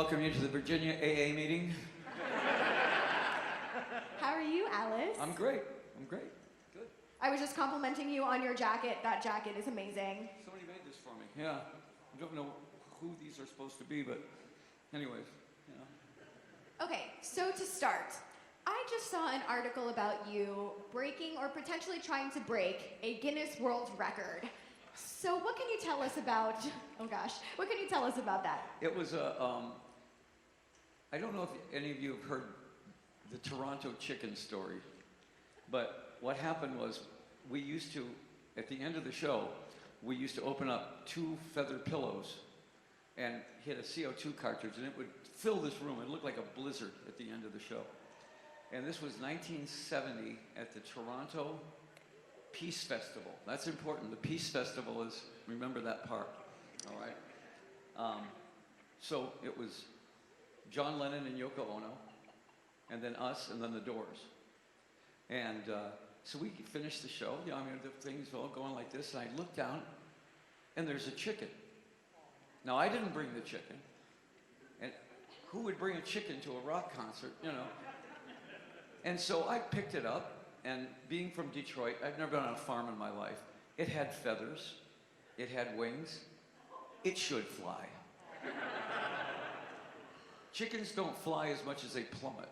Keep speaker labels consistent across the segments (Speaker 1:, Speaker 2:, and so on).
Speaker 1: welcome you to the Virginia AA meeting.
Speaker 2: How are you, Alice?
Speaker 1: I'm great. Good.
Speaker 2: I was just complimenting you on your jacket. That jacket is amazing.
Speaker 1: Somebody made this for me. Yeah. I don't know who these are supposed to be, but anyways, you know.
Speaker 2: Okay, so to start, I just saw an article about you breaking or potentially trying to break a Guinness World Record. So what can you tell us about, oh gosh, what can you tell us about that?
Speaker 1: It was I don't know if any of you have heard the Toronto chicken story, but what happened was we used to, at the end of the show, we used to open up 2 feather pillows and hit a CO2 cartridge, and it would fill this room. It looked like a blizzard at the end of the show. And this was 1970 at the Toronto Peace Festival. That's important. The Peace Festival is, remember that part, all right? So it was John Lennon and Yoko Ono, and then us, and then the Doors. And so we finished the show. You know, I mean, the things were all going like this, and I looked down, and there's a chicken. Now, I didn't bring the chicken. And who would bring a chicken to a rock concert, you know? And so I picked it up, and being from Detroit, I've never been on a farm in my life. It had feathers. It had wings. It should fly. Chickens don't fly as much as they plummet.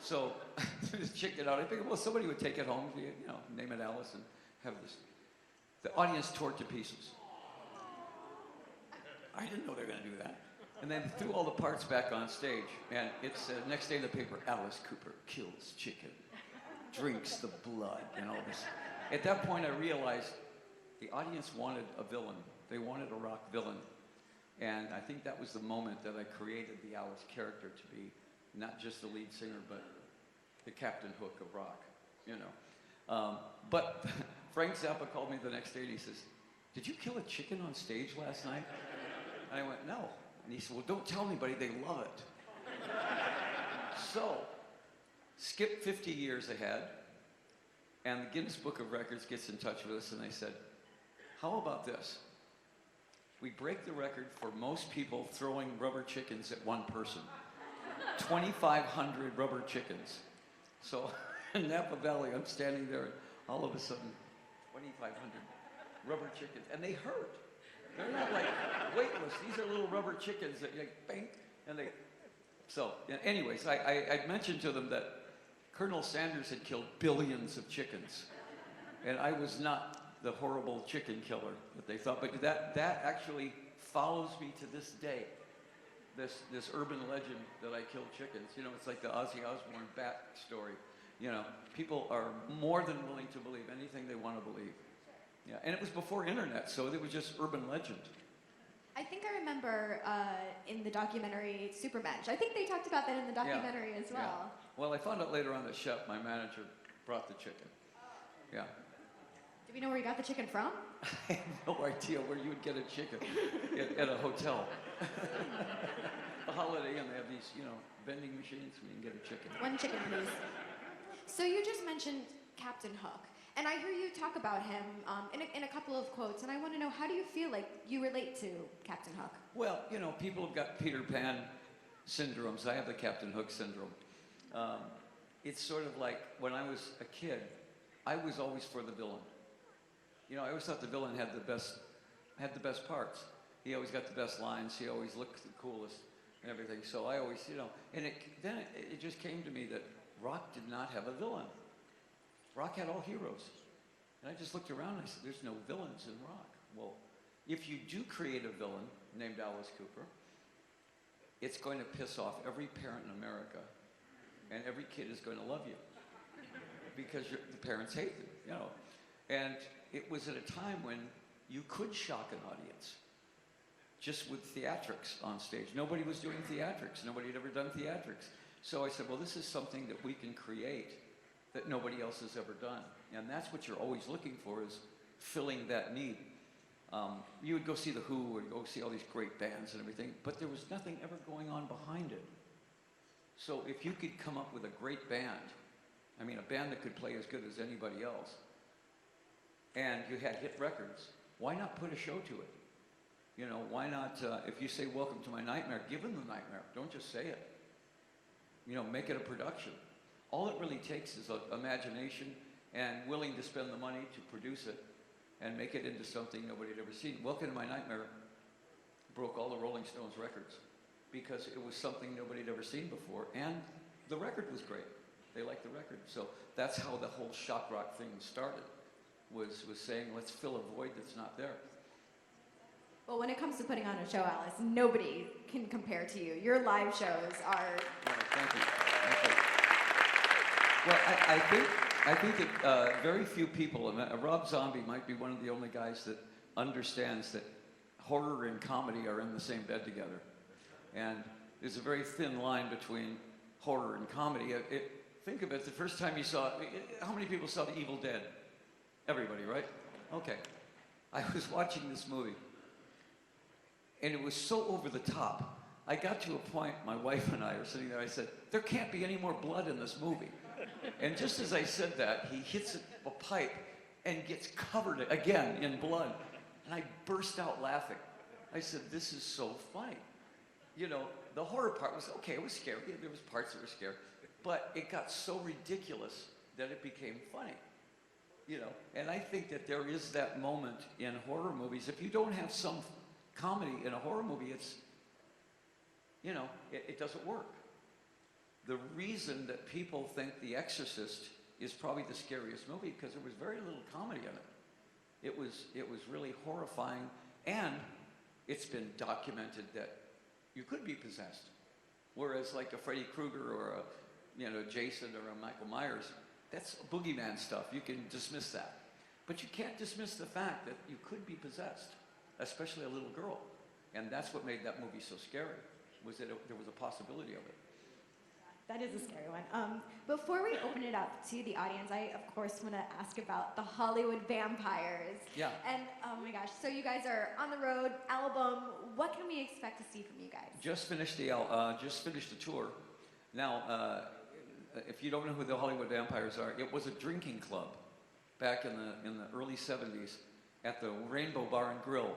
Speaker 1: So this chicken out, I figured, well, somebody would take it home, you know, name it Alice, and have this. The audience tore it to pieces. I didn't know they were going to do that. And then threw all the parts back on stage. And it's next day in the paper, Alice Cooper kills chicken, drinks the blood, and all this. At that point, I realized the audience wanted a villain. They wanted a rock villain. And I think that was the moment that I created the Alice character to be not just the lead singer, but the Captain Hook of rock, you know. But Frank Zappa called me the next day and he says, "Did you kill a chicken on stage last night?" And I went, "No." And he said, "Well, don't tell anybody, they love it." So, skip 50 years ahead, and the Guinness Book of Records gets in touch with us and they said, "How about this? We break the record for most people throwing rubber chickens at one person. 2,500 rubber chickens." So in Napa Valley, I'm standing there, and all of a sudden, 2,500 rubber chickens, and they hurt. They're not like weightless. These are little rubber chickens that you like, bang, and they. So, anyways, I mentioned to them that Colonel Sanders had killed billions of chickens, and I was not the horrible chicken killer that they thought. But that actually follows me to this day. This urban legend that I killed chickens. You know, it's like the Ozzy Osbourne bat story. You know, people are more than willing to believe anything they want to believe. Yeah, and it was before internet, so it was just urban legend.
Speaker 2: I think I remember in the documentary Supermensch. I think they talked about that in the documentary as well.
Speaker 1: Yeah. Well, I found out later on that Shep, my manager, brought the chicken. Yeah.
Speaker 2: Do we know where you got the chicken from?
Speaker 1: I have no idea where you would get a chicken at a hotel. A holiday, and they have these, you know, vending machines, and you can get a chicken.
Speaker 2: One chicken, please. So you just mentioned Captain Hook, and I hear you talk about him in a couple of quotes, and I want to know, how do you feel like you relate to Captain Hook?
Speaker 1: Well, you know, people have got Peter Pan syndromes. I have the Captain Hook syndrome. It's sort of like when I was a kid, I was always for the villain. You know, I always thought the villain had the best parts. He always got the best lines. He always looked the coolest and everything. So I always, you know, and then it just came to me that rock did not have a villain. Rock had all heroes. And I just looked around and I said, there's no villains in rock. Well, if you do create a villain named Alice Cooper, it's going to piss off every parent in America, and every kid is going to love you because the parents hate them, you know. And it was at a time when you could shock an audience just with theatrics on stage. Nobody was doing theatrics. Nobody had ever done theatrics. So I said, well, this is something that we can create that nobody else has ever done. And that's what you're always looking for, is filling that need. You would go see The Who or go see all these great bands and everything, but there was nothing ever going on behind it. So if you could come up with a great band, I mean, a band that could play as good as anybody else, and you had hit records, why not put a show to it? You know, why not, if you say, welcome to my nightmare, give them the nightmare. Don't just say it. You know, make it a production. All it really takes is imagination and willing to spend the money to produce it and make it into something nobody had ever seen. Welcome to My Nightmare broke all the Rolling Stones records because it was something nobody had ever seen before, and the record was great. They liked the record. So that's how the whole shock rock thing started, was saying, let's fill a void that's not there.
Speaker 2: Well, when it comes to putting on a show, Alice, nobody can compare to you. Your live shows are...
Speaker 1: Yeah, thank you. Well, I think that very few people, Rob Zombie might be one of the only guys that understands that horror and comedy are in the same bed together. And there's a very thin line between horror and comedy. Think of it, the first time you saw, how many people saw The Evil Dead? Everybody, right? Okay. I was watching this movie, and it was so over the top. I got to a point, my wife and I are sitting there, I said, there can't be any more blood in this movie. And just as I said that, he hits a pipe and gets covered again in blood. And I burst out laughing. I said, this is so funny. You know, the horror part was, okay, it was scary. There was parts that were scary. But it got so ridiculous that it became funny. You know, and I think that there is that moment in horror movies. If you don't have some comedy in a horror movie, it's, you know, it doesn't work. The reason that people think The Exorcist is probably the scariest movie because there was very little comedy in it. It was really horrifying, and it's been documented that you could be possessed. Whereas like a Freddy Krueger or a Jason or a Michael Myers, that's boogeyman stuff. You can dismiss that. But you can't dismiss the fact that you could be possessed, especially a little girl. And that's what made that movie so scary, was that there was a possibility of it.
Speaker 2: That is a scary one. Before we open it up to the audience, I, of course, want to ask about the Hollywood Vampires.
Speaker 1: Yeah.
Speaker 2: And, oh my gosh, so you guys are on the road, album. What can we expect to see from you guys?
Speaker 1: Just finished the tour. Now, if you don't know who the Hollywood Vampires are, it was a drinking club back in the early 70s at the Rainbow Bar and Grill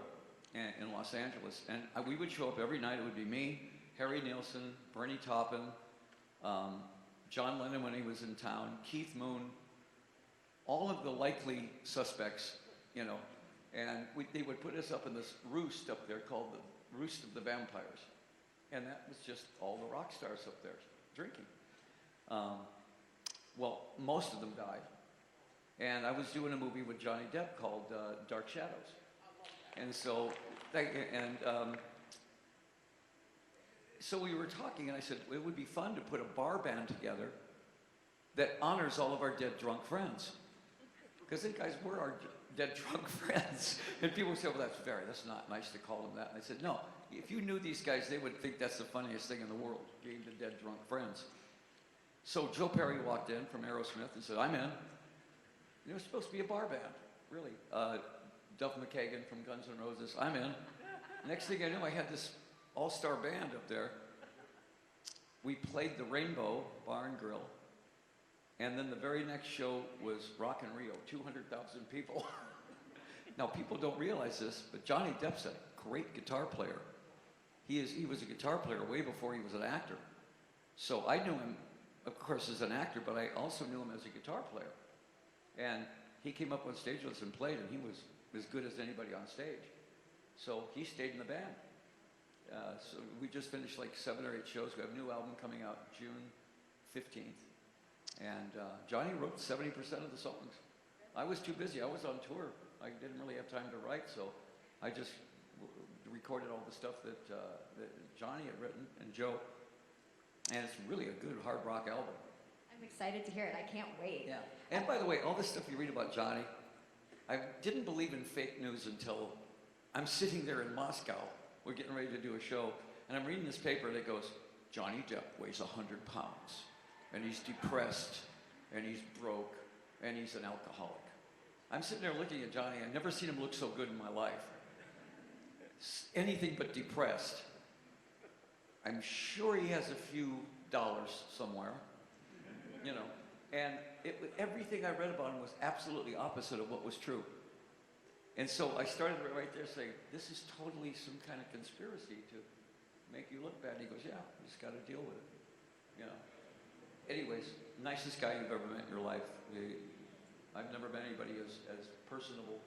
Speaker 1: in Los Angeles. And we would show up every night. It would be me, Harry Nilsson, Bernie Taupin, John Lennon when he was in town, Keith Moon, all of the likely suspects, you know, and they would put us up in this roost up there called the Roost of the Vampires. And that was just all the rock stars up there drinking. Well, most of them died. And I was doing a movie with Johnny Depp called Dark Shadows. And so, so we were talking, and I said, it would be fun to put a bar band together that honors all of our dead drunk friends. Because these guys were our dead drunk friends. And people would say, well, that's not nice to call them that. And I said, no, if you knew these guys, they would think that's the funniest thing in the world, being the dead drunk friends. So Joe Perry walked in from Aerosmith and said, I'm in. It was supposed to be a bar band, really. Duff McKagan from Guns N' Roses, I'm in. Next thing I knew, I had this all-star band up there. We played the Rainbow Bar and Grill, and then the very next show was Rock in Rio, 200,000 people. Now, people don't realize this, but Johnny Depp's a great guitar player. He was a guitar player way before he was an actor. So I knew him, of course, as an actor, but I also knew him as a guitar player. And he came up on stage with us and played, and he was as good as anybody on stage. So he stayed in the band. So we just finished like 7 or 8 shows. We have a new album coming out June 15th. And Johnny wrote 70% of the songs. I was too busy. I was on tour. I didn't really have time to write, so I just recorded all the stuff that Johnny had written, and Joe. And it's really a good hard rock album.
Speaker 2: I'm excited to hear it. I can't wait.
Speaker 1: Yeah. And by the way, all this stuff you read about Johnny, I didn't believe in fake news until I'm sitting there in Moscow. We're getting ready to do a show, and I'm reading this paper that goes, Johnny Depp weighs 100 pounds, and he's depressed, and he's broke, and he's an alcoholic. I'm sitting there looking at Johnny. I've never seen him look so good in my life. Anything but depressed. I'm sure he has a few dollars somewhere, you know. And everything I read about him was absolutely opposite of what was true. And so I started right there saying, this is totally some kind of conspiracy to make you look bad. And he goes, yeah, you just got to deal with it. You know. Anyways, nicest guy you've ever met in your life. I've never met anybody as personable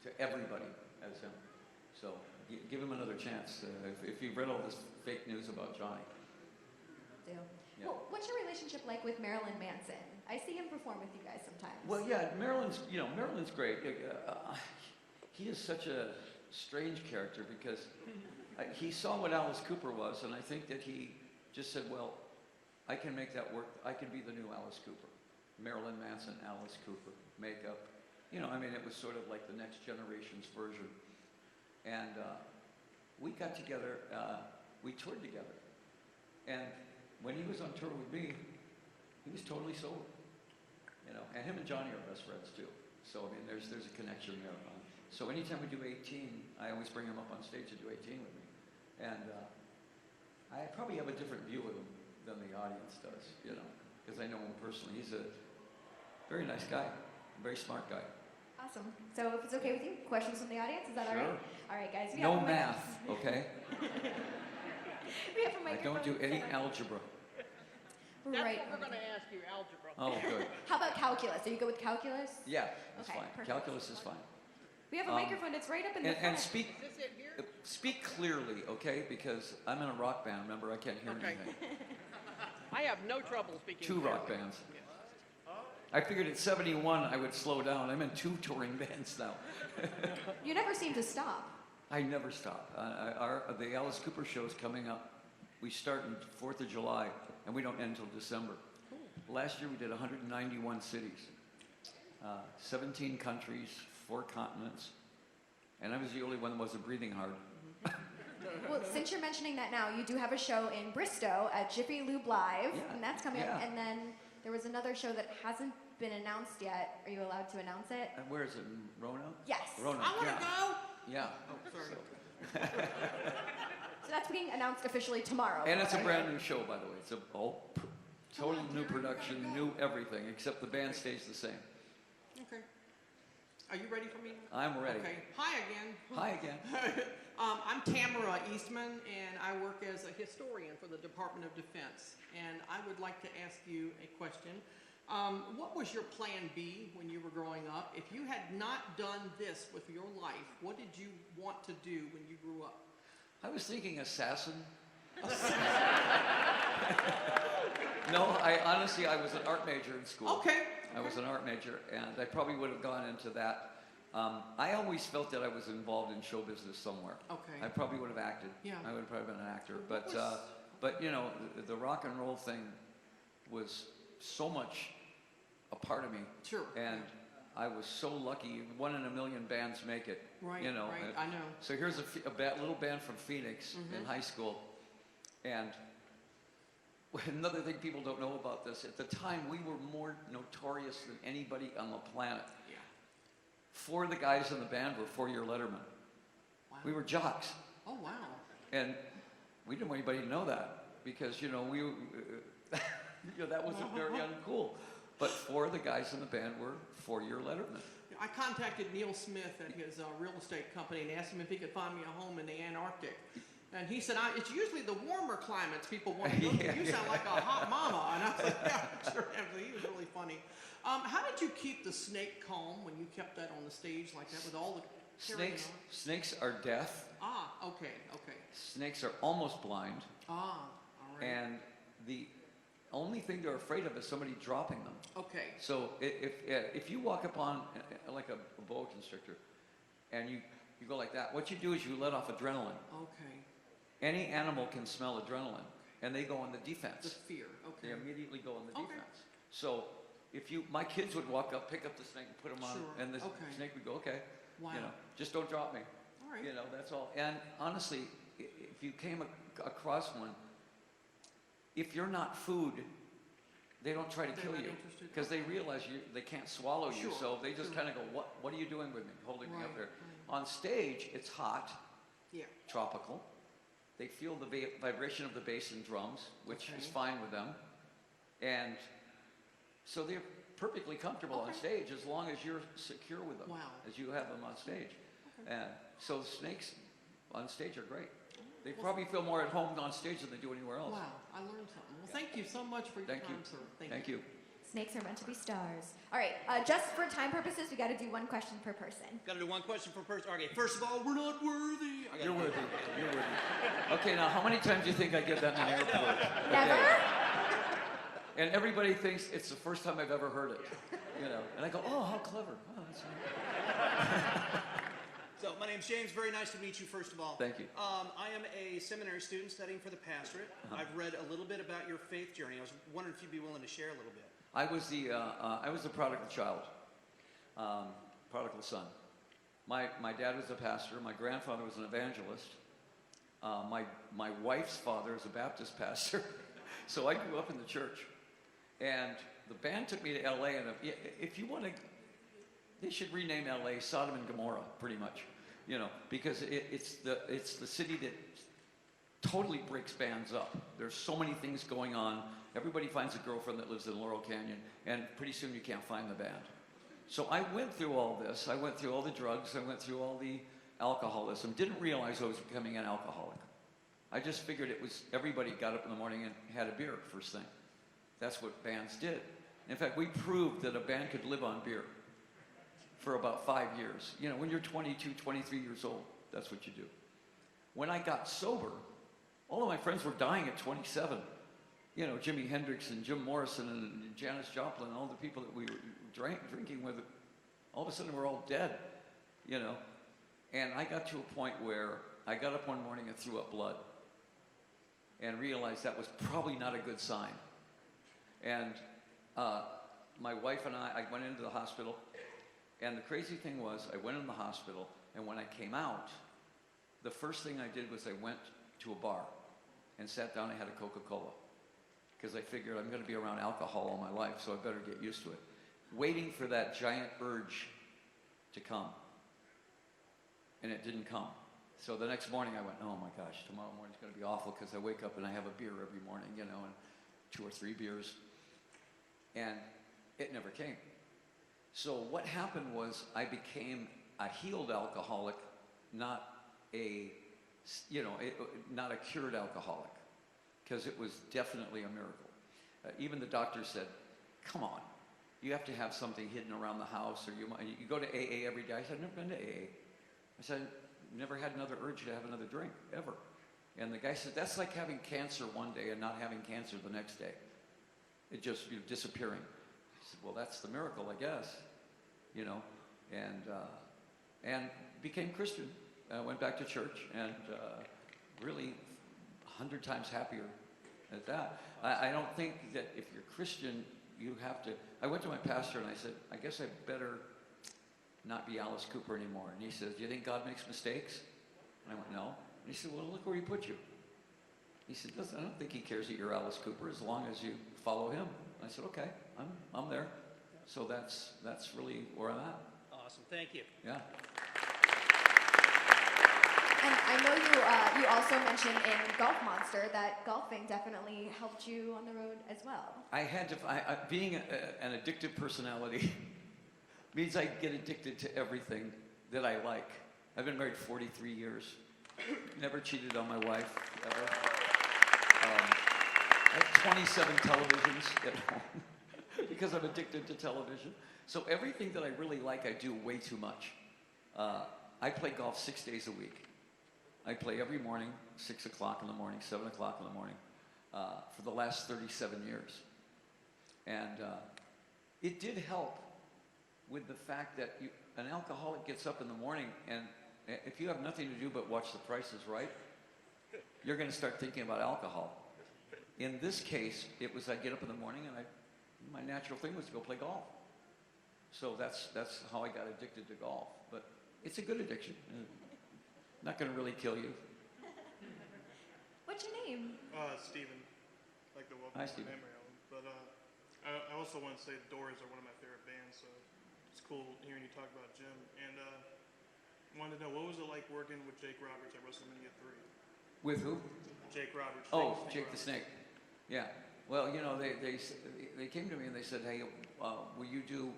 Speaker 1: to everybody as him. So give him another chance. If you've read all this fake news about Johnny.
Speaker 2: Do.
Speaker 1: Yeah.
Speaker 2: Well, what's your relationship like with Marilyn Manson? I see him perform with you guys sometimes.
Speaker 1: Well, yeah, Marilyn's great. He is such a strange character because he saw what Alice Cooper was, and I think that he just said, well, I can make that work. I can be the new Alice Cooper. Marilyn Manson, Alice Cooper, makeup. You know, I mean, it was sort of like the next generation's version. And we got together, we toured together. And when he was on tour with me, he was totally sober. You know, and him and Johnny are best friends too. So, I mean, there's a connection there. So anytime we do 18, I always bring him up on stage to do 18 with me. And I probably have a different view of him than the audience does, you know, because I know him personally. He's a very nice guy, a very smart guy.
Speaker 2: Awesome. So if it's okay with you, questions from the audience, is that all
Speaker 1: Sure.
Speaker 2: right? All right, guys. We
Speaker 1: No
Speaker 2: have a
Speaker 1: math, okay?
Speaker 2: We have a
Speaker 1: I
Speaker 2: microphone.
Speaker 1: don't do any
Speaker 2: set up.
Speaker 1: algebra.
Speaker 3: That's
Speaker 2: Right.
Speaker 3: what we're going to ask you, algebra.
Speaker 1: Oh, good.
Speaker 2: How about calculus? Are you good with calculus?
Speaker 1: Yeah, that's
Speaker 2: Okay,
Speaker 1: fine.
Speaker 2: perfect.
Speaker 1: Calculus is fine.
Speaker 2: We have a microphone. It's right up in the
Speaker 1: And
Speaker 2: front.
Speaker 1: speak
Speaker 3: Is this it here?
Speaker 1: speak clearly, okay? Because I'm in a rock band. Remember, I can't hear
Speaker 3: Okay.
Speaker 1: anything.
Speaker 3: I have no trouble speaking.
Speaker 1: Two rock
Speaker 3: clearly.
Speaker 1: bands. I figured at 71 I would slow down. I'm in 2 touring bands now.
Speaker 2: You never seem to stop.
Speaker 1: I never stop. The Alice Cooper show is coming up. We start on 4th of July, and we don't end until December. Last year we did 191 cities, 17 countries, 4 continents, and I was the only one that wasn't breathing hard.
Speaker 2: Well, since you're mentioning that now, you do have a show in Bristow at Jiffy Lube Live,
Speaker 1: Yeah,
Speaker 2: and that's coming
Speaker 1: yeah.
Speaker 2: up. And then there was another show that hasn't been announced yet. Are you allowed to announce it?
Speaker 1: And where is it? In Roanoke?
Speaker 2: Yes.
Speaker 1: Roanoke.
Speaker 3: I want to
Speaker 1: yeah.
Speaker 3: go.
Speaker 1: Yeah.
Speaker 3: Oh, sorry.
Speaker 2: So that's being announced officially tomorrow.
Speaker 1: And it's a
Speaker 2: right?
Speaker 1: brand new show, by the way. It's a total new production, new everything, except the band stays the same.
Speaker 3: Okay. Are you ready for me?
Speaker 1: I'm ready.
Speaker 3: Okay. Hi again.
Speaker 1: Hi again.
Speaker 3: I'm Tamara Eastman, and I work as a historian for the Department of Defense. And I would like to ask you a question. What was your plan B when you were growing up? If you had not done this with your life, what did you want to do when you grew up?
Speaker 1: I was thinking assassin. No, I was an art major in school.
Speaker 3: Okay.
Speaker 1: I was an art major, and I probably would have gone into that. I always felt that I was involved in show business somewhere.
Speaker 3: Okay.
Speaker 1: I probably would have acted.
Speaker 3: Yeah.
Speaker 1: I would have probably been an actor.
Speaker 3: What
Speaker 1: But
Speaker 3: was-
Speaker 1: but you know, the rock and roll thing was so much a part of me.
Speaker 3: Sure.
Speaker 1: And I was so lucky. 1 in a million bands make it.
Speaker 3: Right,
Speaker 1: You know.
Speaker 3: right,
Speaker 1: and
Speaker 3: I know.
Speaker 1: So here's a little band from Phoenix in high school, and another thing people don't know about this, at the time we were more notorious than anybody on the planet.
Speaker 3: Yeah.
Speaker 1: 4 of the guys in the band were 4-year lettermen.
Speaker 3: Wow.
Speaker 1: We were jocks,
Speaker 3: Oh, wow.
Speaker 1: and we didn't want anybody to know that because you know that wasn't very uncool. But 4 of the guys in the band were 4-year lettermen.
Speaker 3: I contacted Neil Smith at his real estate company and asked him if he could find me a home in the Antarctic. And he said, it's usually the warmer climates people want to go to.
Speaker 1: Yeah,
Speaker 3: You sound like a hot mama. And I was like, yeah, sure am. So he was really funny. How did you keep the snake calm when you kept that on the stage like that with all the carrying
Speaker 1: Snakes are deaf.
Speaker 3: on? Ah, okay.
Speaker 1: Snakes are almost blind.
Speaker 3: Ah, all right.
Speaker 1: And the only thing they're afraid of is somebody dropping them.
Speaker 3: Okay.
Speaker 1: So if you walk upon like a boa constrictor and you go like that, what you do is you let off adrenaline.
Speaker 3: Okay.
Speaker 1: Any animal can smell adrenaline, and they go on the
Speaker 3: The
Speaker 1: defense.
Speaker 3: fear.
Speaker 1: They
Speaker 3: Okay.
Speaker 1: immediately go on the
Speaker 3: Okay.
Speaker 1: defense. So my kids would walk up, pick up the snake, and put them on,
Speaker 3: Sure.
Speaker 1: and the
Speaker 3: Okay.
Speaker 1: snake would go, okay,
Speaker 3: Wow.
Speaker 1: you know, just don't drop me.
Speaker 3: All right.
Speaker 1: You know, that's all. And honestly, if you came across one, if you're not food, they don't try to
Speaker 3: They're
Speaker 1: kill
Speaker 3: not
Speaker 1: you
Speaker 3: interested?
Speaker 1: because they realize they can't swallow you.
Speaker 3: Sure,
Speaker 1: So they just
Speaker 3: sure.
Speaker 1: kind of go, what are you doing with me, holding me
Speaker 3: Right,
Speaker 1: up there?
Speaker 3: right.
Speaker 1: On stage, it's hot,
Speaker 3: Yeah.
Speaker 1: tropical. They feel the vibration of the bass and drums, which is
Speaker 3: Okay.
Speaker 1: fine with them. And so perfectly comfortable on
Speaker 2: Okay.
Speaker 1: stage as long as you're secure with them,
Speaker 3: Wow.
Speaker 1: as you have them on stage.
Speaker 3: Okay.
Speaker 1: And so snakes on stage are great. They probably feel more at home on stage than they do anywhere else.
Speaker 3: Wow, I learned something. Well, thank you so much for your
Speaker 1: Thank you.
Speaker 3: time, sir.
Speaker 1: Thank you.
Speaker 2: Snakes are meant to be stars. All right, just for time purposes, we got to do one question per person.
Speaker 4: Got to do one question per person. Okay, first of all, we're not worthy. I gotta
Speaker 1: You're
Speaker 4: do
Speaker 1: worthy.
Speaker 4: that.
Speaker 1: You're worthy. Okay, now how many times do you think I get that in an airport?
Speaker 2: Never?
Speaker 1: Okay. And everybody thinks it's the first time I've ever heard it. You know, and I go, oh, how clever. Oh, that's nice.
Speaker 4: So, my name's James. Very nice to meet you, first of all.
Speaker 1: Thank you.
Speaker 4: I am a seminary student studying for the pastorate. I've read a little bit about your faith journey. I was wondering if you'd be willing to share a little bit.
Speaker 1: I was the prodigal child, prodigal son. My dad was a pastor. My grandfather was an evangelist. My wife's father is a Baptist pastor. So I grew up in the church. And the band took me to L.A. And if you want to, they should rename L.A. Sodom and Gomorrah, pretty much, you know, because it's the city that totally breaks bands up. There's so many things going on. Everybody finds a girlfriend that lives in Laurel Canyon, and pretty soon you can't find the band. So I went through all this. I went through all the drugs. I went through all the alcoholism. Didn't realize I was becoming an alcoholic. I just figured it was everybody got up in the morning and had a beer first thing. That's what bands did. In fact, we proved that a band could live on beer for about 5 years. You know, when you're 22, 23 years old, that's what you do. When I got sober, all of my friends were dying at 27. You know, Jimi Hendrix and Jim Morrison and Janis Joplin, all the people that we were drinking with, all of a sudden we're all dead, you know. And I got to a point where I got up one morning and threw up blood and realized that was probably not a good sign. And my wife and I went into the hospital, and the crazy thing was I went in the hospital, and when I came out, the first thing I did was I went to a bar and sat down and had a Coca-Cola, because I figured I'm going to be around alcohol all my life, so I better get used to it. Waiting for that giant urge to come. And it didn't come. So the next morning I went, oh my gosh, tomorrow morning's going to be awful, because I wake up and I have a beer every morning, you know, and 2 or 3 beers. And it never came. So what happened was I became a healed alcoholic, not a, you know, not a cured alcoholic, because it was definitely a miracle. Even the doctor said, come on, you have to have something hidden around the house, or you go to AA every day. I said, I've never been to AA. I said, never had another urge to have another drink, ever. And the guy said, that's like having cancer one day and not having cancer the next day. It just, you know, disappearing. I said, well, that's the miracle, I guess, you know, and became Christian. Went back to church, and really 100 times happier at that. I don't think that if you're Christian, you have to. I went to my pastor and I said, I guess I better not be Alice Cooper anymore. And he says, do you think God makes mistakes? And I went, no. And he said, well, look where he put you. He said, I don't think he cares that you're Alice Cooper as long as you follow him. And I said, okay, I'm there. So that's really where I'm at.
Speaker 4: Awesome. Thank you.
Speaker 1: Yeah.
Speaker 2: And I know you also mentioned in Golf Monster that golfing definitely helped you on the road as well.
Speaker 1: I had to, being an addictive personality means I get addicted to everything that I like. I've been married 43 years. Never cheated on my wife, ever. I have 27 televisions at home because I'm addicted to television. So everything that I really like, I do way too much. I play golf 6 days a week. I play every morning, 6 o'clock in the morning, 7 o'clock in the morning, for the last 37 years. And it did help with the fact that an alcoholic gets up in the morning, and if you have nothing to do but watch The Price is Right, you're going to start thinking about alcohol. In this case, it was I get up in the morning, and my natural thing was to go play golf. So that's how I got addicted to golf. But it's a good addiction. Not going to really kill you.
Speaker 2: What's your name?
Speaker 5: Steven. Like the Welcome
Speaker 1: Hi,
Speaker 5: to
Speaker 1: Steven.
Speaker 5: Memory album. But I also want to say Doors are one of my favorite bands, so it's cool hearing you talk about Jim. And wanted to know, what was it like working with Jake Roberts at WrestleMania 3?
Speaker 1: With who?
Speaker 5: Jake Roberts.
Speaker 1: Oh, Jake the Snake. Yeah. Well, you know, they came to me and they said, hey, will you do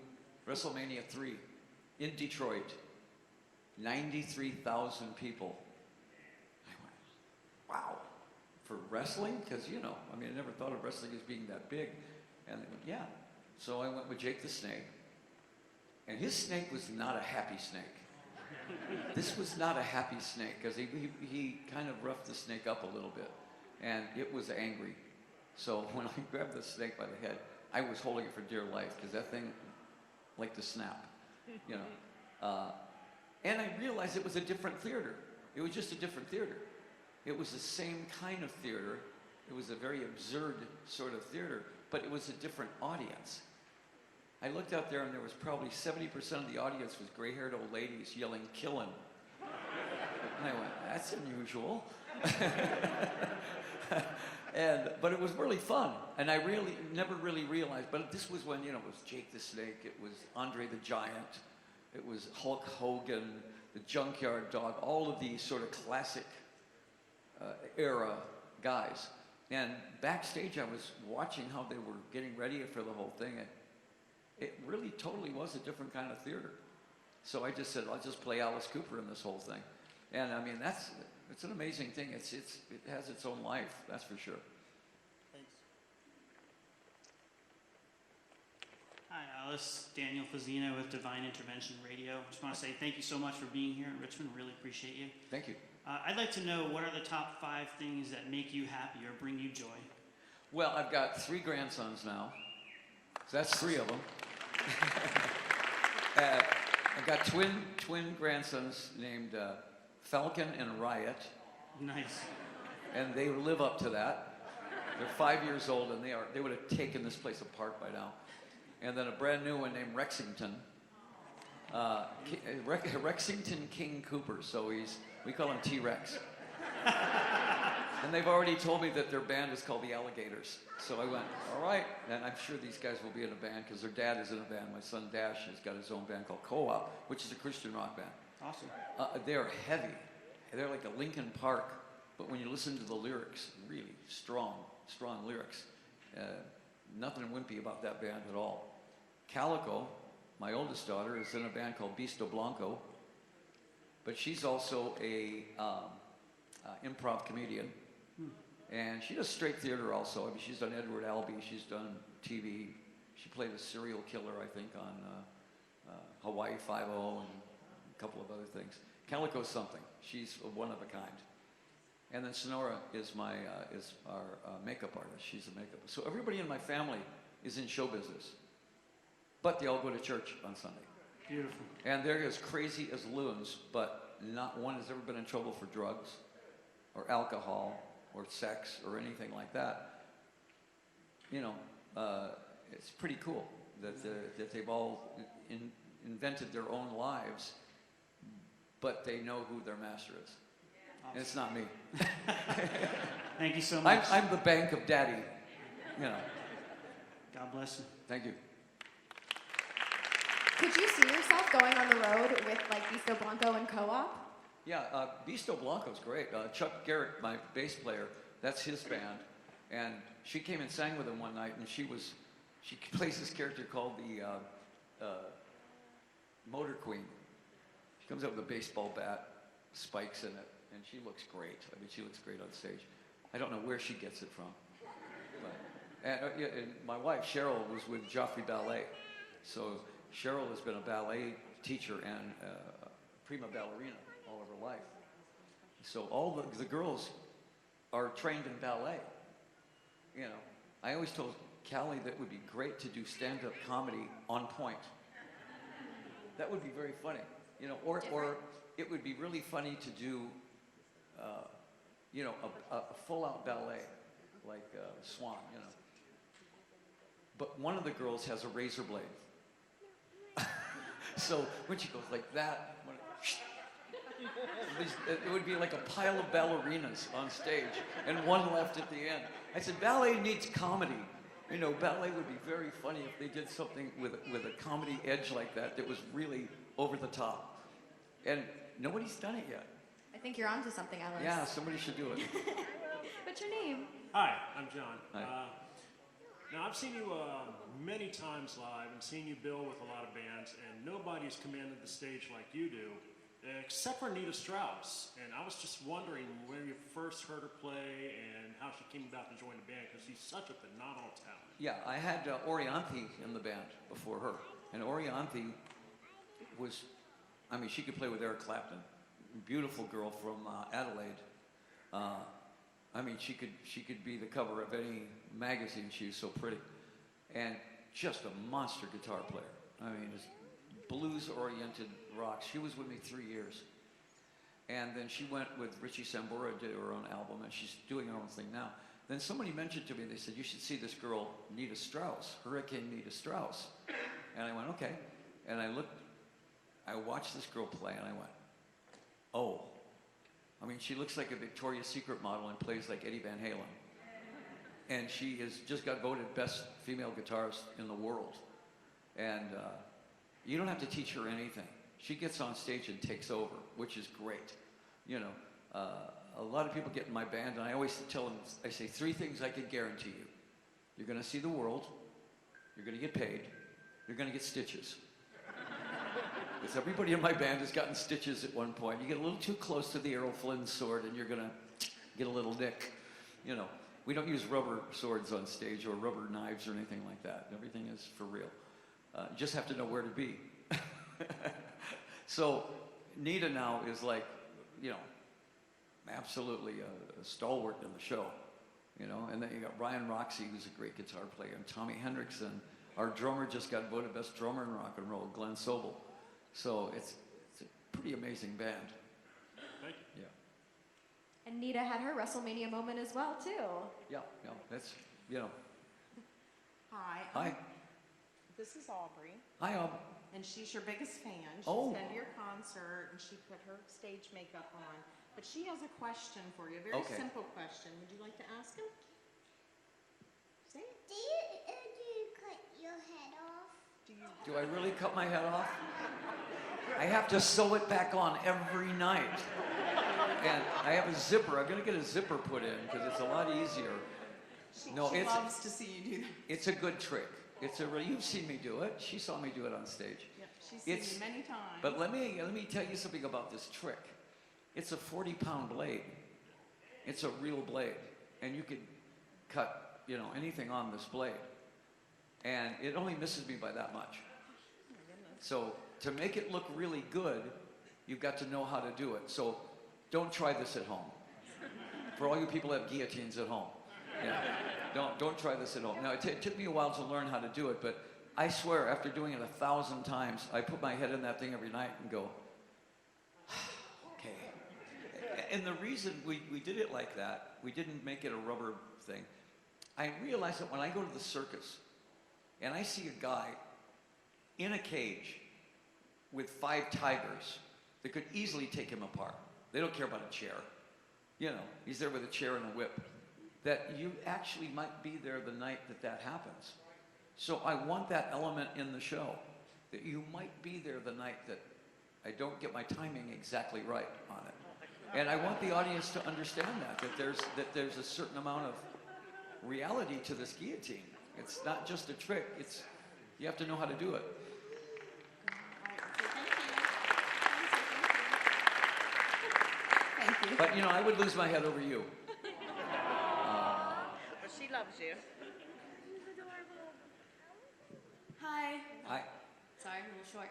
Speaker 1: WrestleMania 3 in Detroit? 93,000 people. I went, wow, for wrestling? Because, you know, I mean, I never thought of wrestling as being that big. And they went, yeah. So I went with Jake the Snake. And his snake was not a happy snake. This was not a happy snake, because he kind of roughed the snake up a little bit. And it was angry. So when I grabbed the snake by the head, I was holding it for dear life, because that thing liked to snap, you know. And I realized it was a different theater. It was just a different theater. It was the same kind of theater. It was a very absurd sort of theater, but it was a different audience. I looked out there and there was probably 70% of the audience was gray-haired old ladies yelling, "Kill him." And I went, that's unusual. But it was really fun. And I really never really realized, but this was when, you know, it was Jake the Snake, it was Andre the Giant, it was Hulk Hogan, the Junkyard Dog, all of these sort of classic era guys. And backstage I was watching how they were getting ready for the whole thing. And it really totally was a different kind of theater. So I just said, I'll just play Alice Cooper in this whole thing. And I mean, it's an amazing thing. It has its own life, that's for sure.
Speaker 5: Thanks.
Speaker 6: Hi, Alice. Daniel Fazina with Divine Intervention Radio. Just want to say thank you so much for being here in Richmond. Really appreciate you.
Speaker 1: Thank you.
Speaker 6: I'd like to know, what are the top 5 things that make you happy or bring you joy?
Speaker 1: Well, I've got 3 grandsons now. So that's 3 of them. I've got twin grandsons named Falcon and Riot.
Speaker 6: Nice.
Speaker 1: And they live up to that. They're 5 years old, and they would have taken this place apart by now. And then a brand new one named Rexington. Rexington King Cooper, so we call him T-Rex. And they've already told me that their band is called the Alligators. So I went, all right. And I'm sure these guys will be in a band, because their dad is in a band. My son Dash has got his own band called Co-op, which is a Christian rock band.
Speaker 6: Awesome.
Speaker 1: They're heavy. They're like a Linkin Park, but when you listen to the lyrics, really strong lyrics. Nothing wimpy about that band at all. Calico, my oldest daughter, is in a band called Bisto Blanco, but she's also a improv comedian. And she does straight theater also. I mean, she's done Edward Albee, she's done TV. She played a serial killer, I think, on Hawaii Five-0 and a couple of other things. Calico's something. She's one of a kind. And then Sonora is our makeup artist. She's a makeup. So everybody in my family is in show business, but they all go to church on Sunday.
Speaker 6: Beautiful.
Speaker 1: And they're as crazy as loons, but not one has ever been in trouble for drugs or alcohol or sex or anything like that. You know, it's pretty cool that they've all invented their own lives, but they know who their master is.
Speaker 6: Awesome.
Speaker 1: And it's not me.
Speaker 6: Thank you so much.
Speaker 1: I'm the bank of daddy, you know.
Speaker 6: God bless you.
Speaker 1: Thank you.
Speaker 2: Could you see yourself going on the road with like Bisto Blanco and Co-op?
Speaker 1: Yeah, Bisto Blanco's great. Chuck Garrett, my bass player, that's his band. And she came and sang with him one night, and she plays this character called the Motor Queen. She comes up with a baseball bat, spikes in it, and she looks great. I mean, she looks great on stage. I don't know where she gets it from. But, and my wife, Cheryl, was with Joffrey Ballet. So Cheryl has been a ballet teacher and prima ballerina all of her life. So all the girls are trained in ballet. You know, I always told Callie that it would be great to do stand-up comedy on point. That would be very funny. You know, or it would be really funny to do, you know, a full-out ballet, like Swan, you know. But one of the girls has a razor blade. So when she goes like that, it would be like a pile of ballerinas on stage and one left at the end. I said, ballet needs comedy. You know, ballet would be very funny if they did something with a comedy edge like that was really over the top. And nobody's done it yet.
Speaker 2: I think you're onto something, Alice.
Speaker 1: Yeah, somebody should do it.
Speaker 2: What's your name?
Speaker 7: Hi, I'm John.
Speaker 1: Hi.
Speaker 7: Now, I've seen you many times live and seen you bill with a lot of bands, and nobody's commanded the stage like you do, except for Nita Strauss. And I was just wondering where you first heard her play and how she came about to join the band, because she's such a phenomenal talent.
Speaker 1: Yeah, I had Orianthi in the band before her. And Orianthi was, I mean, she could play with Eric Clapton. Beautiful girl from Adelaide. I mean, she could be the cover of any magazine. She was so pretty. And just a monster guitar player. I mean, blues-oriented rock. She was with me 3 years. And then she went with Richie Sambora, did her own album, and she's doing her own thing now. Then somebody mentioned to me, they said, you should see this girl, Nita Strauss, Hurricane Nita Strauss. And I went, okay. And I watched this girl play, and I went, oh. I mean, she looks like a Victoria's Secret model and plays like Eddie Van Halen. And she just got voted best female guitarist in the world. And you don't have to teach her anything. She gets on stage and takes over, which is great. You know, a lot of people get in my band, and I always tell them, I say 3 things I can guarantee you. You're gonna see the world, you're gonna get paid, you're gonna get stitches. Because everybody in my band has gotten stitches at one point. You get a little too close to the Errol Flynn sword and you're gonna get a little nick. You know, we don't use rubber swords on stage or rubber knives or anything like that. Everything is for real. You just have to know where to be. So Nita now is like, you know, absolutely a stalwart in the show. You know, and then you got Ryan Roxy, who's a great guitar player, and Tommy Hendrickson. Our drummer just got voted best drummer in rock and roll, Glenn Sobel. So it's a pretty amazing band.
Speaker 7: Thank you.
Speaker 1: Yeah.
Speaker 2: And Nita had her WrestleMania moment as well, too.
Speaker 1: Yeah, that's, you know.
Speaker 8: Hi.
Speaker 1: Hi.
Speaker 8: This is Aubrey,
Speaker 1: Hi,
Speaker 8: and she's your biggest fan. She's
Speaker 1: Oh.
Speaker 8: been to your concert, and she put her stage makeup on. But she has a question for you, a very
Speaker 1: Okay.
Speaker 8: simple question. Would you like to ask him? Say it.
Speaker 9: Do you cut your head off?
Speaker 1: Do I really cut my head off? I have to sew it back on every night. And I have a zipper. I'm going to get a zipper put in because it's a lot easier.
Speaker 8: She
Speaker 1: No,
Speaker 8: loves to see you do that.
Speaker 1: It's a good trick. You've seen me do it. She saw me do it on stage.
Speaker 8: Yep, she's seen
Speaker 1: It's-
Speaker 8: you many times.
Speaker 1: But let me tell you something about this trick. It's a 40-pound blade. It's a real blade. And you could cut, you know, anything on this blade. And it only misses me by that much.
Speaker 8: Oh my goodness.
Speaker 1: So to make it look really good, you've got to know how to do it. So don't try this at home. For all you people that have guillotines at home. Yeah. Don't try this at home. Now, it took me a while to learn how to do it, but I swear, after doing it 1,000 times, I put my head in that thing every night and go, okay. And the reason we did it like that, we didn't make it a rubber thing, I realized that when I go to the circus and I see a guy in a cage with 5 tigers that could easily take him apart. They don't care about a chair. You know, he's there with a chair and a whip. That you actually might be there the night that happens. So I want that element in the show, that you might be there the night that I don't get my timing exactly right on it. And I want the audience to understand that there's a certain amount of reality to this guillotine. It's not just a trick, you have to know how to do it.
Speaker 8: Thank you.
Speaker 1: But you know, I would lose my head over you.
Speaker 8: But she loves you.
Speaker 10: Hi.
Speaker 1: I,
Speaker 10: Sorry, I'm a little short.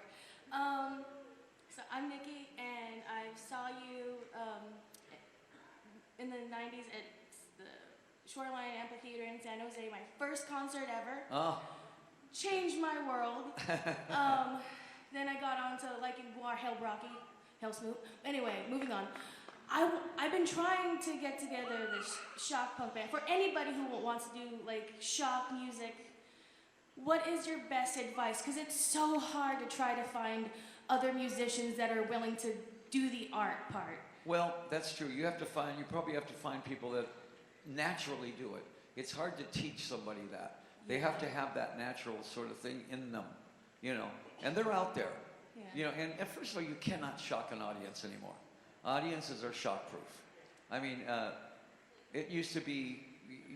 Speaker 10: So I'm Nikki, and I saw you in the 90s at the Shoreline Amphitheater in San Jose, my first concert ever.
Speaker 1: oh,
Speaker 10: Changed my world. Then I got on to liking Warhol, Hell Snoop. Anyway, moving on. I've been trying to get together this shock punk band. For anybody who wants to do like shock music, what is your best advice? Because it's so hard to try to find other musicians that are willing to do the art part.
Speaker 1: well, that's true. You probably have to find people that naturally do it. It's hard to teach somebody that. They have to have that natural sort of thing in them, you know, and they're out there.
Speaker 10: Yeah.
Speaker 1: You know, and first of all, you cannot shock an audience anymore. Audiences are shock-proof. I mean, it used to be,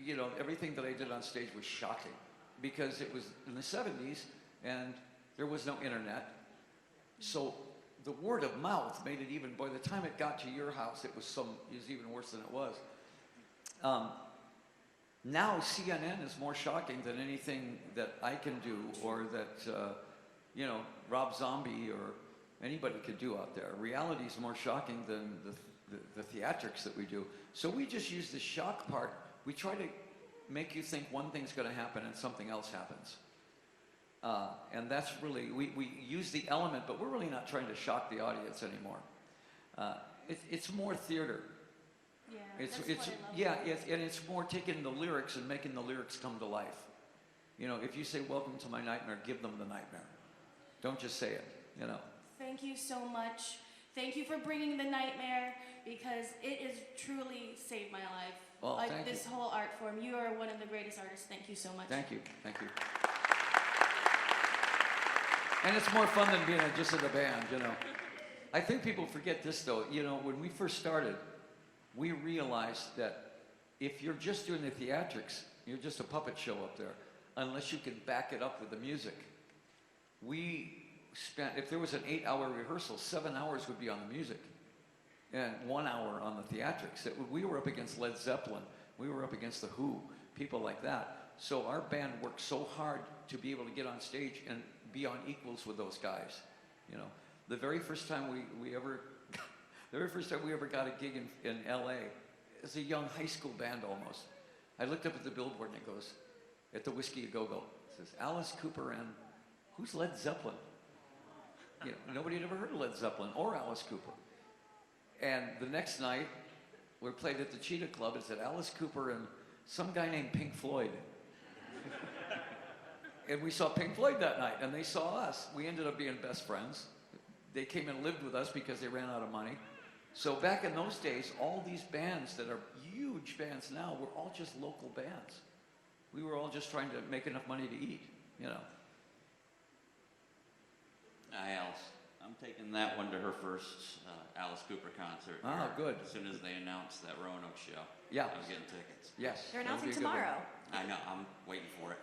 Speaker 1: you know, everything that I did on stage was shocking. because it was in the 70s and there was no internet. So the word of mouth made it even, by the time it got to your house, it was even worse than it was. Now CNN is more shocking than anything that I can do or that, Rob Zombie or anybody could do out there. Reality is more shocking than the theatrics that we do. So we just use the shock part. We try to make you think one thing's going to happen and something else happens. And that's really, we use the element, but we're really not trying to shock the audience anymore. It's more theater.
Speaker 10: Yeah,
Speaker 1: It's
Speaker 10: that's what I love.
Speaker 1: and it's more taking the lyrics and making the lyrics come to life. If you say "Welcome to my nightmare," give them the nightmare. Don't just say it.
Speaker 10: Thank you so much. Thank you for bringing the nightmare, because it has truly saved my life.
Speaker 1: Well, thank
Speaker 10: this
Speaker 1: you.
Speaker 10: whole art form. You are one of the greatest artists. Thank you so much.
Speaker 1: Thank you. And it's more fun than being just in a band. I think people forget this though. When we first started, we realized that if you're just doing the theatrics, you're just a puppet show up there, unless you can back it up with the music. We spent, if there was an 8-hour rehearsal, 7 hours would be on the music and 1 hour on the theatrics. We were up against Led Zeppelin. We were up against The Who, people like that. So our band worked so hard to be able to get on stage and be on equals with those guys. The very first time we ever got a gig in LA, as a young high school band almost, I looked up at the billboard and it goes, at the Whiskey A Go-Go, it says, Alice Cooper and who's Led Zeppelin? Nobody had ever heard of Led Zeppelin or Alice Cooper. And the next night, we played at the Cheetah Club. It said Alice Cooper and some guy named Pink Floyd. And we saw Pink Floyd that night, and they saw us. We ended up being best friends. They came and lived with us because they ran out of money. So back in those days, all these bands that are huge bands now were all just local bands. We were all just trying to make enough money to eat,
Speaker 11: Hi, Alice. I'm taking that one to her first Alice Cooper concert.
Speaker 1: Ah, good.
Speaker 11: As soon as they announced that Roanoke show.
Speaker 1: Yeah.
Speaker 11: I was getting tickets.
Speaker 1: Yes.
Speaker 2: They're
Speaker 1: that would
Speaker 2: announcing
Speaker 1: be a good one.
Speaker 2: tomorrow.
Speaker 11: I know. I'm waiting for it.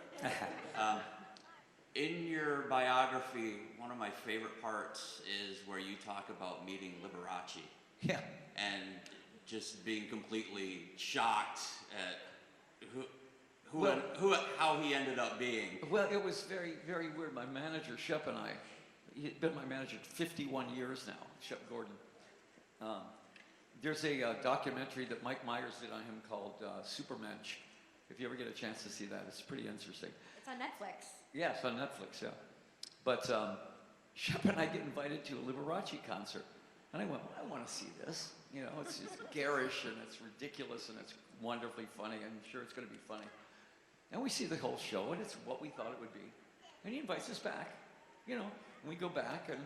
Speaker 11: In your biography, one of my favorite parts is where you talk about meeting Liberace.
Speaker 1: Yeah.
Speaker 11: And just being completely shocked at how he ended up being.
Speaker 1: Well, it was very, very weird. My manager, Shep, and I, he'd been my manager 51 years now, Shep Gordon. There's a documentary that Mike Myers did on him called Supermensch. If you ever get a chance to see that, it's pretty interesting.
Speaker 2: It's on Netflix.
Speaker 1: Yeah, it's on Netflix, yeah. But Shep and I get invited to a Liberace concert. And I went, well, I want to see this. It's garish and it's ridiculous and it's wonderfully funny. I'm sure it's going to be funny. And we see the whole show and it's what we thought it would be. And he invites us back. And we go back and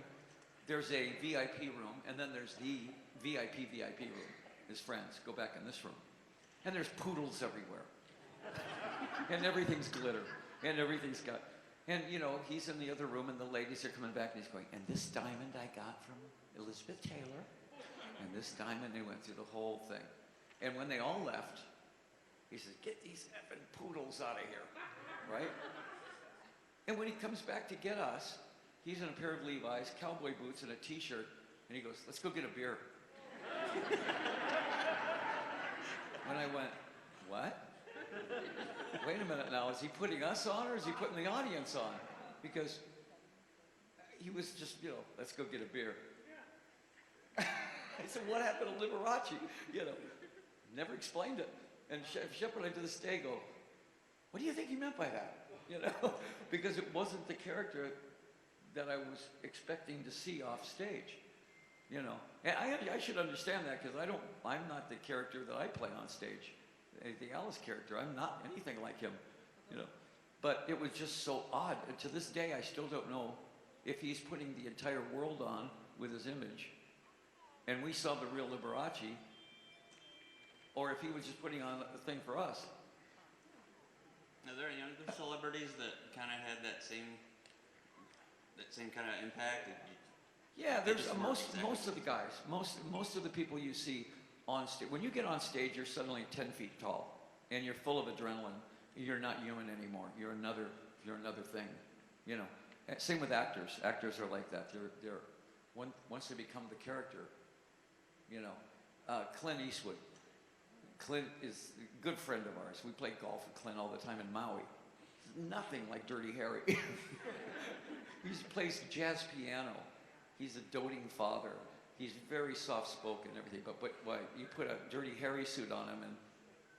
Speaker 1: there's a VIP room and then there's the VIP room. His friends go back in this room. And there's poodles everywhere. And everything's glitter. And everything's got... And, he's in the other room and the ladies are coming back and he's going, and this diamond I got from Elizabeth Taylor. And this diamond, they went through the whole thing. And when they all left, he says, get these effing poodles out of here, right? And when he comes back to get us, he's in a pair of Levi's, cowboy boots, and a t-shirt, and he goes, let's go get a beer. And I went, what? Wait a minute now, is he putting us on or is he putting the audience on? Because he was just, let's go get a beer. I said, what happened to Liberace? Never explained it. And Shep and I to this day go, what do you think he meant by that? Because it wasn't the character that I was expecting to see off stage. And I should understand that because I'm not the character that I play on stage. The Alice character, I'm not anything like him, But it was just so odd. And to this day, I still don't know if he's putting the entire world on with his image, and we saw the real Liberace, or if he was just putting on a thing for us.
Speaker 11: Are there any other celebrities that kind of had that same kind of impact?
Speaker 1: Yeah, there's most of the guys, most of the people you see on stage. When you get on stage, you're suddenly 10 feet tall, and you're full of adrenaline. You're not human anymore. You're another you're another thing, you know. And same with actors. Actors are like that. Once they become the character, you know. Clint Eastwood. Clint is a good friend of ours. We play golf with Clint all the time in Maui. Nothing like Dirty Harry. He plays jazz piano. He's a doting father. He's very soft-spoken and everything, but you put a Dirty Harry suit on him and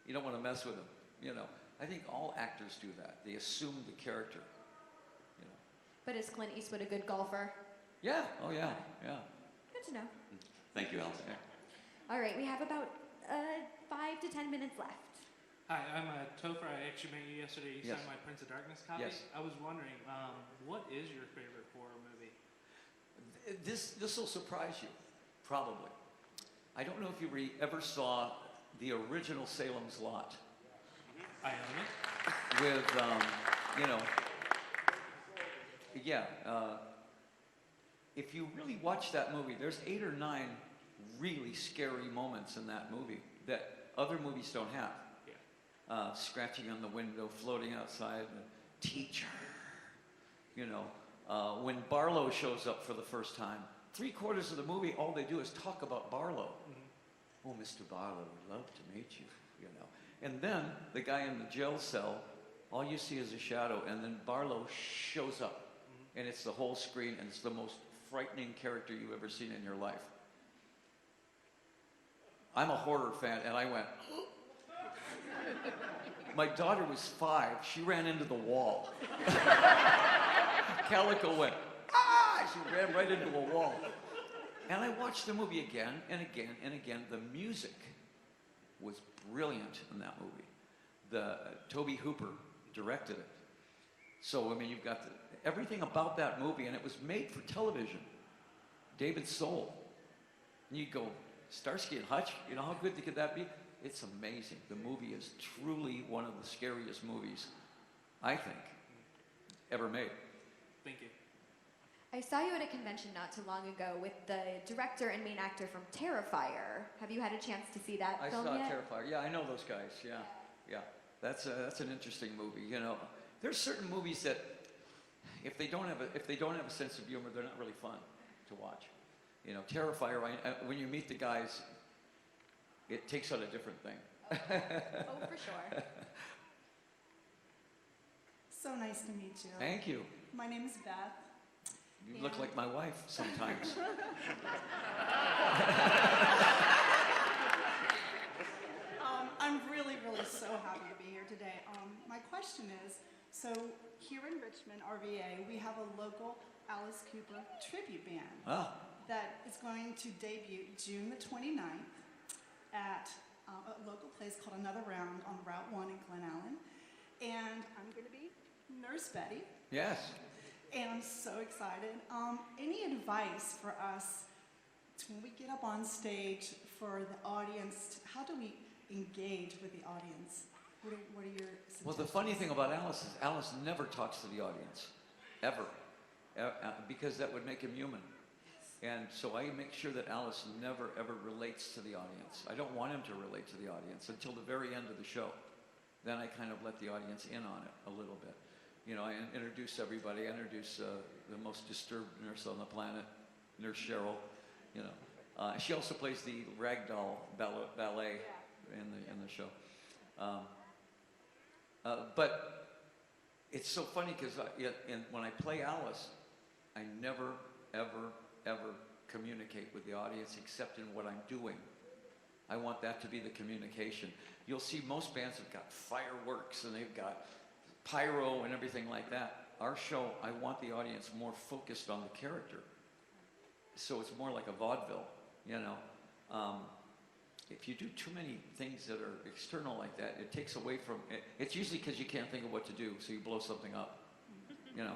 Speaker 1: you don't want to mess with him, you know. I think all actors do that. They assume the character, you know.
Speaker 2: But is Clint Eastwood a good golfer?
Speaker 1: Yeah, oh yeah, yeah.
Speaker 2: Good to know.
Speaker 11: Thank you, Allison.
Speaker 2: All right, we have about 5 to 10 minutes left.
Speaker 12: Hi, I'm Topher. I actually met you yesterday. You
Speaker 1: Yes.
Speaker 12: signed my Prince of Darkness copy.
Speaker 1: Yes.
Speaker 12: I was wondering, what is your favorite horror movie?
Speaker 1: This will surprise you, probably. I don't know if you ever saw the original Salem's Lot.
Speaker 12: I own it.
Speaker 1: With, you know, yeah. If you really watch that movie, there's 8 or 9 really scary moments in that movie that other movies don't have.
Speaker 12: Yeah.
Speaker 1: Scratching on the window, floating outside, the teacher. You know, when Barlow shows up for the first time, 3/4 of the movie, all they do is talk about Barlow. Oh, Mr. Barlow, we'd love to meet you, you know. And then the guy in the jail cell, all you see is a shadow, and then Barlow shows up. And it's the whole screen, and it's the most frightening character you've ever seen in your life. I'm a horror fan, and I went, my daughter was 5. She ran into the wall. Calico went, ah! She ran right into a wall. And I watched the movie again and again and again. The music was brilliant in that movie. Toby Hooper directed it. So, I mean, you've got everything about that movie, and it was made for television. David Soul. And you go, Starsky and Hutch, you know, how good could that be? It's amazing. The movie is truly one of the scariest movies, I think, ever made.
Speaker 12: Thank you.
Speaker 2: I saw you at a convention not too long ago with the director and main actor from Terrifier. Have you had a chance to see that film yet?
Speaker 1: I saw Terrifier. Yeah, I know those guys. Yeah, yeah. That's an interesting movie. You know, there's certain movies that, if they don't have a sense of humor, they're not really fun to watch. You know, Terrifier. When you meet the guys, it takes on a different thing.
Speaker 2: Oh, for sure.
Speaker 13: So nice to meet you.
Speaker 1: Thank you.
Speaker 13: My name is Beth.
Speaker 1: You look like my wife sometimes.
Speaker 13: I'm really, really so happy to be here today. My question is, so here in Richmond, RVA, we have a local Alice Cooper tribute band that is going to debut June the 29th at a local place called Another Round on Route 1 in Glen Allen. And I'm going to be Nurse Betty.
Speaker 1: Yes.
Speaker 13: And I'm so excited. Any advice for us when we get up on stage for the audience? How do we engage with the audience? What are your suggestions?
Speaker 1: Well, the funny thing about Alice is Alice never talks to the audience, ever, because that would make him human. And so I make sure that Alice never, ever relates to the audience. I don't want him to relate to the audience until the very end of the show. Then I kind of let the audience in on it a little bit. You know, I introduce everybody. I introduce the most disturbed nurse on the planet, Nurse Cheryl. You know, she also plays the ragdoll ballet in the show. But it's so funny because when I play Alice, I never, ever communicate with the audience except in what I'm doing. I want that to be the communication. You'll see most bands have got fireworks and they've got pyro and everything like that. Our show, I want the audience more focused on the character. So it's more like a vaudeville, you know. If you do too many things that are external like that, it takes away from it. It's usually because you can't think of what to do, so you blow something up, you know.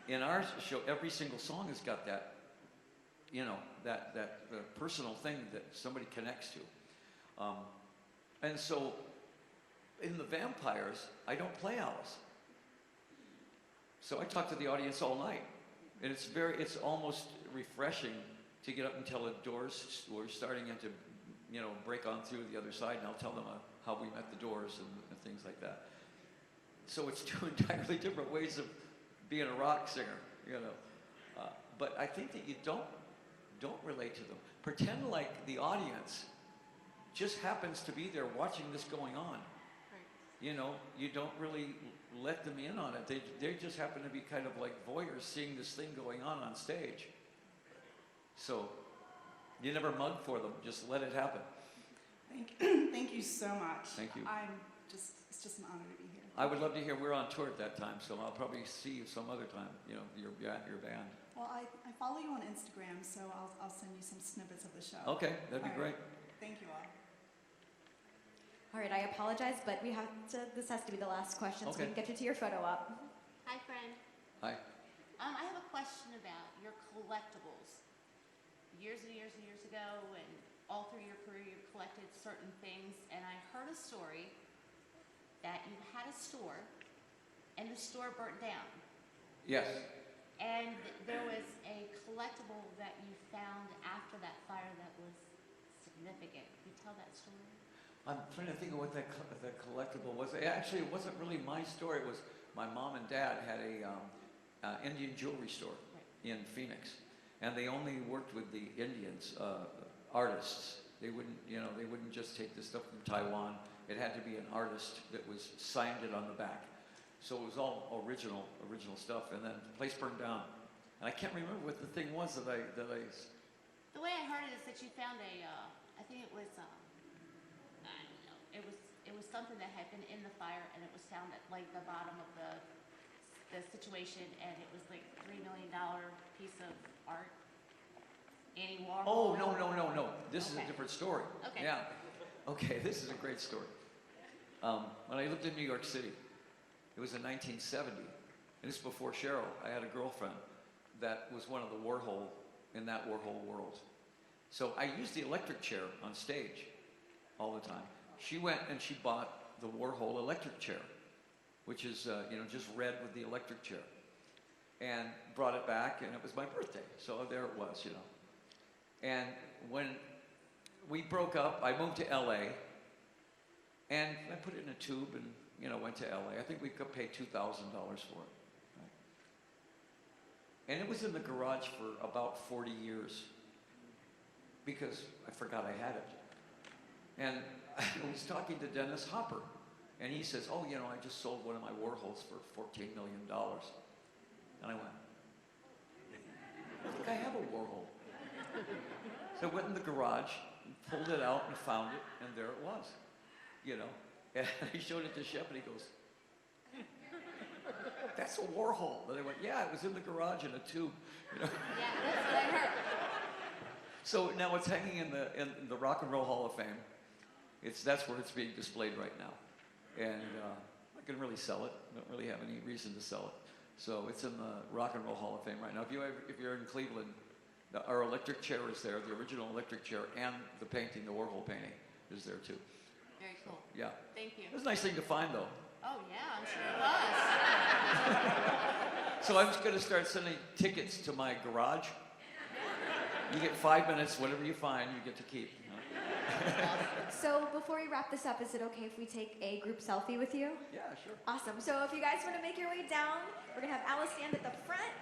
Speaker 1: In our show, every single song has got that, you know, that personal thing that somebody connects to. And so in the Vampires, I don't play Alice. So I talk to the audience all night. And it's almost refreshing to get up and tell the Doors we're starting to, you know, break on through the other side, and I'll tell them how we met the Doors and things like that. So it's two entirely different ways of being a rock singer, you know. But I think that you don't relate to them. Pretend like the audience just happens to be there watching this going on.
Speaker 8: Right.
Speaker 1: You know, you don't really let them in on it. They just happen to be kind of like voyeurs seeing this thing going on stage. So you never mug for them. Just let it happen.
Speaker 13: Thank you so much.
Speaker 1: Thank you.
Speaker 13: It's just an honor to be here.
Speaker 1: I would love to hear. We're on tour at that time, so I'll probably see you some other time. You know, your band.
Speaker 13: Well, I follow you on Instagram, so I'll send you some snippets of the show.
Speaker 1: Okay, that'd be
Speaker 13: All right.
Speaker 1: great.
Speaker 13: Thank you all.
Speaker 2: All right, I apologize, but this has to be the last question, so we
Speaker 1: Okay.
Speaker 2: can get you to your photo op.
Speaker 14: Hi, friend.
Speaker 1: Hi.
Speaker 14: I have a question about your collectibles. Years and years and years ago, and all through your career, you collected certain things, and I heard a story that you had a store, and the store burnt down.
Speaker 1: Yes.
Speaker 14: And there was a collectible that you found after that fire that was significant. Can you tell that story?
Speaker 1: I'm trying to think of what that collectible was. Actually, it wasn't really my store. It was my mom and dad had a Indian jewelry store in Phoenix, and they only worked with the Indians, artists. They wouldn't just take the stuff from Taiwan. It had to be an artist that signed it on the back. So it was all original stuff. And then the place burned down, and I can't remember what the thing was that I.
Speaker 14: The way I heard it is that you found I think it was, I don't know, it was something that had been in the fire, and it was found at like the bottom of the situation, and it was like $3 million piece of art. Annie Warhol.
Speaker 1: Oh, no. This is a different story.
Speaker 14: Okay.
Speaker 1: Yeah. Okay, this is a great story. When I lived in New York City, it was in 1970, and this is before Cheryl. I had a girlfriend that was one of the Warhol, in that Warhol world. So I used the electric chair on stage all the time. She went and she bought the Warhol electric chair, which is, just red with the electric chair, and brought it back, and it was my birthday. So there it was, you know. And when we broke up, I moved to LA, and I put it in a tube and, went to LA. I think we could pay $2,000 for it. Right? And it was in the garage for about 40 years because I forgot I had it. And I was talking to Dennis Hopper, and he says, oh, I just sold one of my Warhols for $14 million. And I went, I think I have a Warhol. So I went in the garage, pulled it out, and found it, and there it was, And I showed it to Shep, and he goes, that's a Warhol. And I went, yeah, it was in the garage in a tube,
Speaker 14: Yeah, that's what I heard.
Speaker 1: So now it's hanging in the Rock and Roll Hall of Fame. That's where it's being displayed right now. And I can really sell it. I don't really have any reason to sell it. So it's in the Rock and Roll Hall of Fame right now. If you're in Cleveland, our electric chair is there, the original electric chair, and the painting, the Warhol painting, is there too.
Speaker 14: Very cool.
Speaker 1: Yeah.
Speaker 14: Thank you.
Speaker 1: It was a nice thing to find, though.
Speaker 14: Oh, yeah, I'm sure it was.
Speaker 1: So I'm just going to start sending tickets to my garage. You get 5 minutes, whatever you find, you get to keep.
Speaker 2: So before we wrap this up, is it okay if we take a group selfie with you?
Speaker 1: Yeah, sure.
Speaker 2: Awesome. So if you guys want to make your way down, we're going to have Alice stand at the front.